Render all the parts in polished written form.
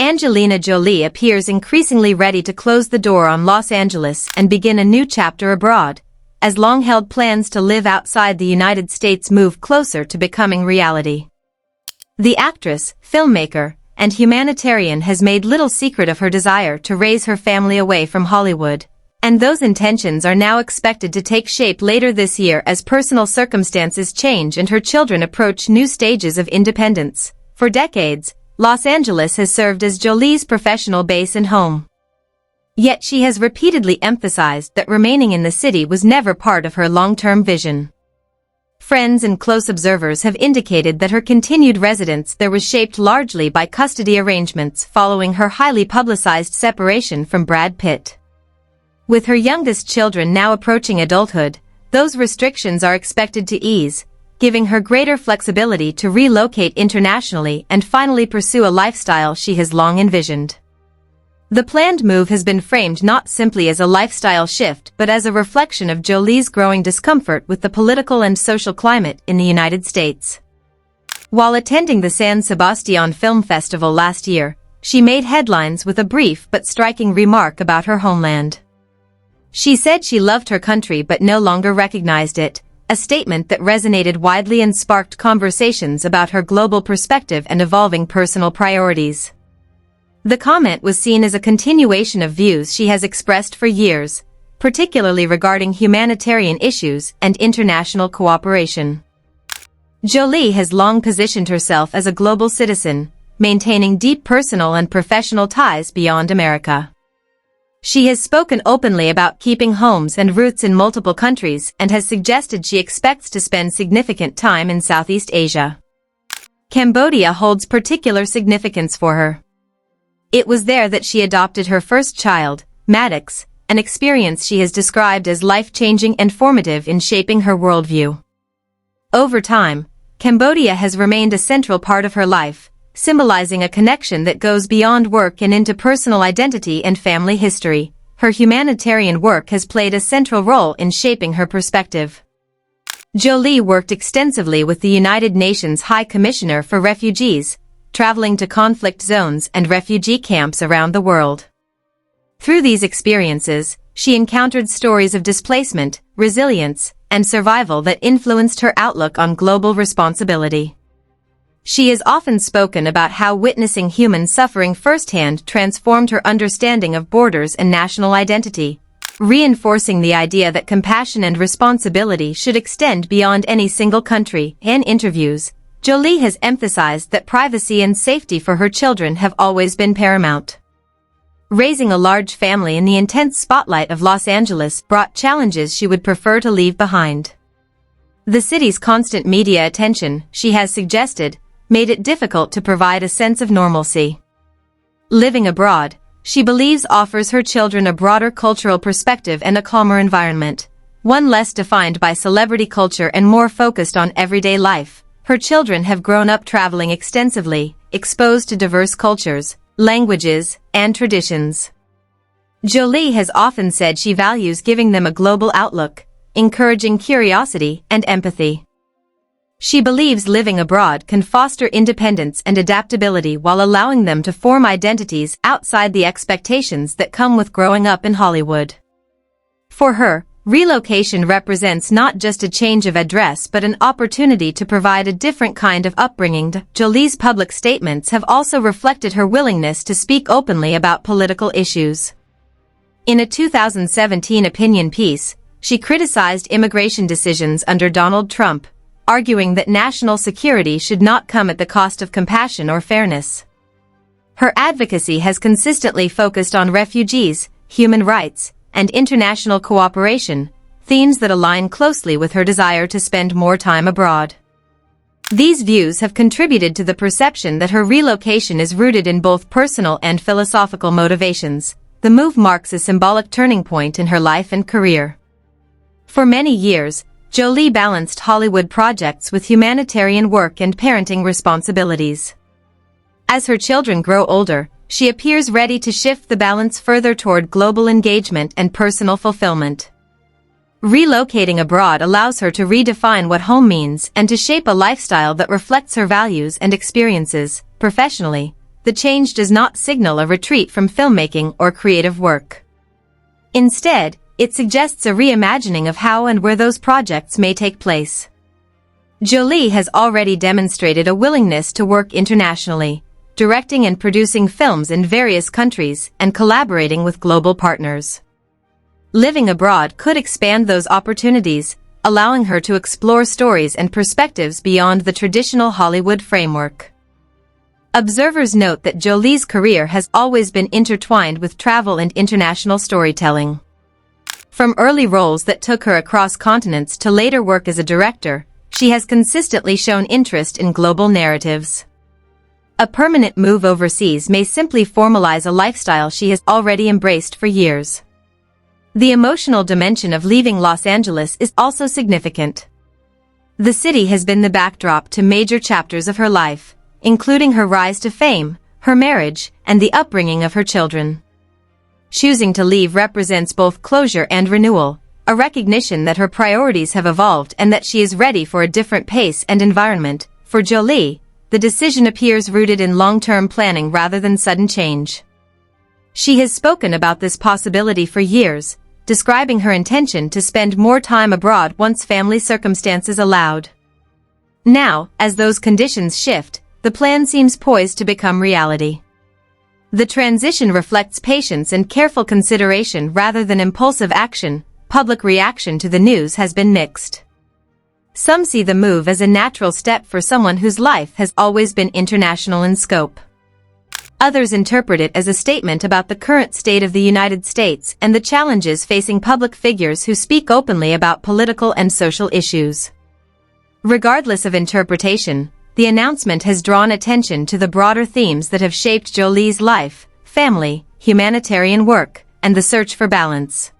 Angelina Jolie appears increasingly ready to close the door on Los Angeles and begin a new chapter abroad, as long-held plans to live outside the United States move closer to becoming reality. The actress, filmmaker, and humanitarian has made little secret of her desire to raise her family away from Hollywood, and those intentions are now expected to take shape later this year as personal circumstances change and her children approach new stages of independence. For decades, Los Angeles has served as Jolie's professional base and home. Yet she has repeatedly emphasized that remaining in the city was never part of her long-term vision. Friends and close observers have indicated that her continued residence there was shaped largely by custody arrangements following her highly publicized separation from Brad Pitt. With her youngest children now approaching adulthood, those restrictions are expected to ease, giving her greater flexibility to relocate internationally and finally pursue a lifestyle she has long envisioned. The planned move has been framed not simply as a lifestyle shift but as a reflection of Jolie's growing discomfort with the political and social climate in the United States. While attending the San Sebastian Film Festival last year, she made headlines with a brief but striking remark about her homeland. She said she loved her country but no longer recognized it, a statement that resonated widely and sparked conversations about her global perspective and evolving personal priorities. The comment was seen as a continuation of views she has expressed for years, particularly regarding humanitarian issues and international cooperation. Jolie has long positioned herself as a global citizen, maintaining deep personal and professional ties beyond America. She has spoken openly about keeping homes and roots in multiple countries and has suggested she expects to spend significant time in Southeast Asia. Cambodia holds particular significance for her. It was there that she adopted her first child, Maddox, an experience she has described as life-changing and formative in shaping her worldview. Over time, Cambodia has remained a central part of her life, symbolizing a connection that goes beyond work and into personal identity and family history. Her humanitarian work has played a central role in shaping her perspective. Jolie worked extensively with the United Nations High Commissioner for Refugees, traveling to conflict zones and refugee camps around the world. Through these experiences, she encountered stories of displacement, resilience, and survival that influenced her outlook on global responsibility. She has often spoken about how witnessing human suffering firsthand transformed her understanding of borders and national identity, reinforcing the idea that compassion and responsibility should extend beyond any single country. In interviews, Jolie has emphasized that privacy and safety for her children have always been paramount. Raising a large family in the intense spotlight of Los Angeles brought challenges she would prefer to leave behind. The city's constant media attention, she has suggested, made it difficult to provide a sense of normalcy. Living abroad, she believes offers her children a broader cultural perspective and a calmer environment, one less defined by celebrity culture and more focused on everyday life. Her children have grown up traveling extensively, exposed to diverse cultures, languages, and traditions. Jolie has often said she values giving them a global outlook, encouraging curiosity and empathy. She believes living abroad can foster independence and adaptability while allowing them to form identities outside the expectations that come with growing up in Hollywood. For her, relocation represents not just a change of address but an opportunity to provide a different kind of upbringing. Jolie's public statements have also reflected her willingness to speak openly about political issues. In a 2017 opinion piece, she criticized immigration decisions under Donald Trump, arguing that national security should not come at the cost of compassion or fairness. Her advocacy has consistently focused on refugees, human rights, and international cooperation, themes that align closely with her desire to spend more time abroad. These views have contributed to the perception that her relocation is rooted in both personal and philosophical motivations. The move marks a symbolic turning point in her life and career. For many years, Jolie balanced Hollywood projects with humanitarian work and parenting responsibilities. As her children grow older, she appears ready to shift the balance further toward global engagement and personal fulfillment. Relocating abroad allows her to redefine what home means and to shape a lifestyle that reflects her values and experiences. Professionally, the change does not signal a retreat from filmmaking or creative work. Instead, it suggests a reimagining of how and where those projects may take place. Jolie has already demonstrated a willingness to work internationally, directing and producing films in various countries and collaborating with global partners. Living abroad could expand those opportunities, allowing her to explore stories and perspectives beyond the traditional Hollywood framework. Observers note that Jolie's career has always been intertwined with travel and international storytelling. From early roles that took her across continents to later work as a director, she has consistently shown interest in global narratives. A permanent move overseas may simply formalize a lifestyle she has already embraced for years. The emotional dimension of leaving Los Angeles is also significant. The city has been the backdrop to major chapters of her life, including her rise to fame, her marriage, and the upbringing of her children. Choosing to leave represents both closure and renewal, a recognition that her priorities have evolved and that she is ready for a different pace and environment. For Jolie, the decision appears rooted in long-term planning rather than sudden change. She has spoken about this possibility for years, describing her intention to spend more time abroad once family circumstances allowed. Now, as those conditions shift, the plan seems poised to become reality. The transition reflects patience and careful consideration rather than impulsive action. Public reaction to the news has been mixed. Some see the move as a natural step for someone whose life has always been international in scope. Others interpret it as a statement about the current state of the United States and the challenges facing public figures who speak openly about political and social issues. Regardless of interpretation, the announcement has drawn attention to the broader themes that have shaped Jolie's life: family, humanitarian work, and the search for balance.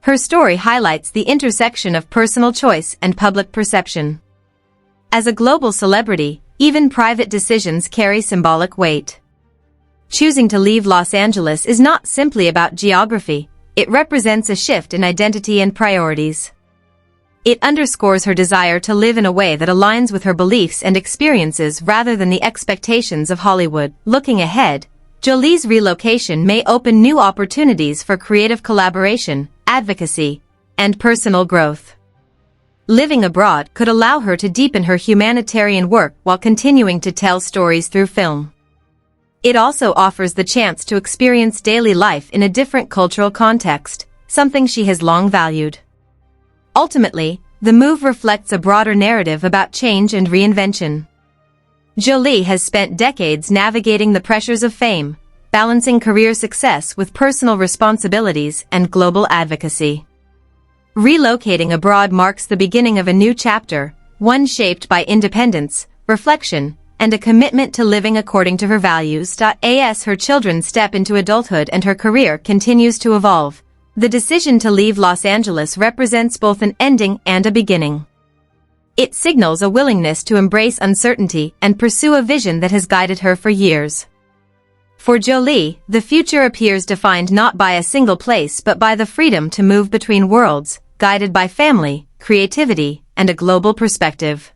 Her story highlights the intersection of personal choice and public perception. As a global celebrity, even private decisions carry symbolic weight. Choosing to leave Los Angeles is not simply about geography, it represents a shift in identity and priorities. It underscores her desire to live in a way that aligns with her beliefs and experiences rather than the expectations of Hollywood. Looking ahead, Jolie's relocation may open new opportunities for creative collaboration, advocacy, and personal growth. Living abroad could allow her to deepen her humanitarian work while continuing to tell stories through film. It also offers the chance to experience daily life in a different cultural context, something she has long valued. Ultimately, the move reflects a broader narrative about change and reinvention. Jolie has spent decades navigating the pressures of fame, balancing career success with personal responsibilities and global advocacy. Relocating abroad marks the beginning of a new chapter, one shaped by independence, reflection, and a commitment to living according to her values. As her children step into adulthood and her career continues to evolve, the decision to leave Los Angeles represents both an ending and a beginning. It signals a willingness to embrace uncertainty and pursue a vision that has guided her for years. For Jolie, the future appears defined not by a single place but by the freedom to move between worlds, guided by family, creativity, and a global perspective.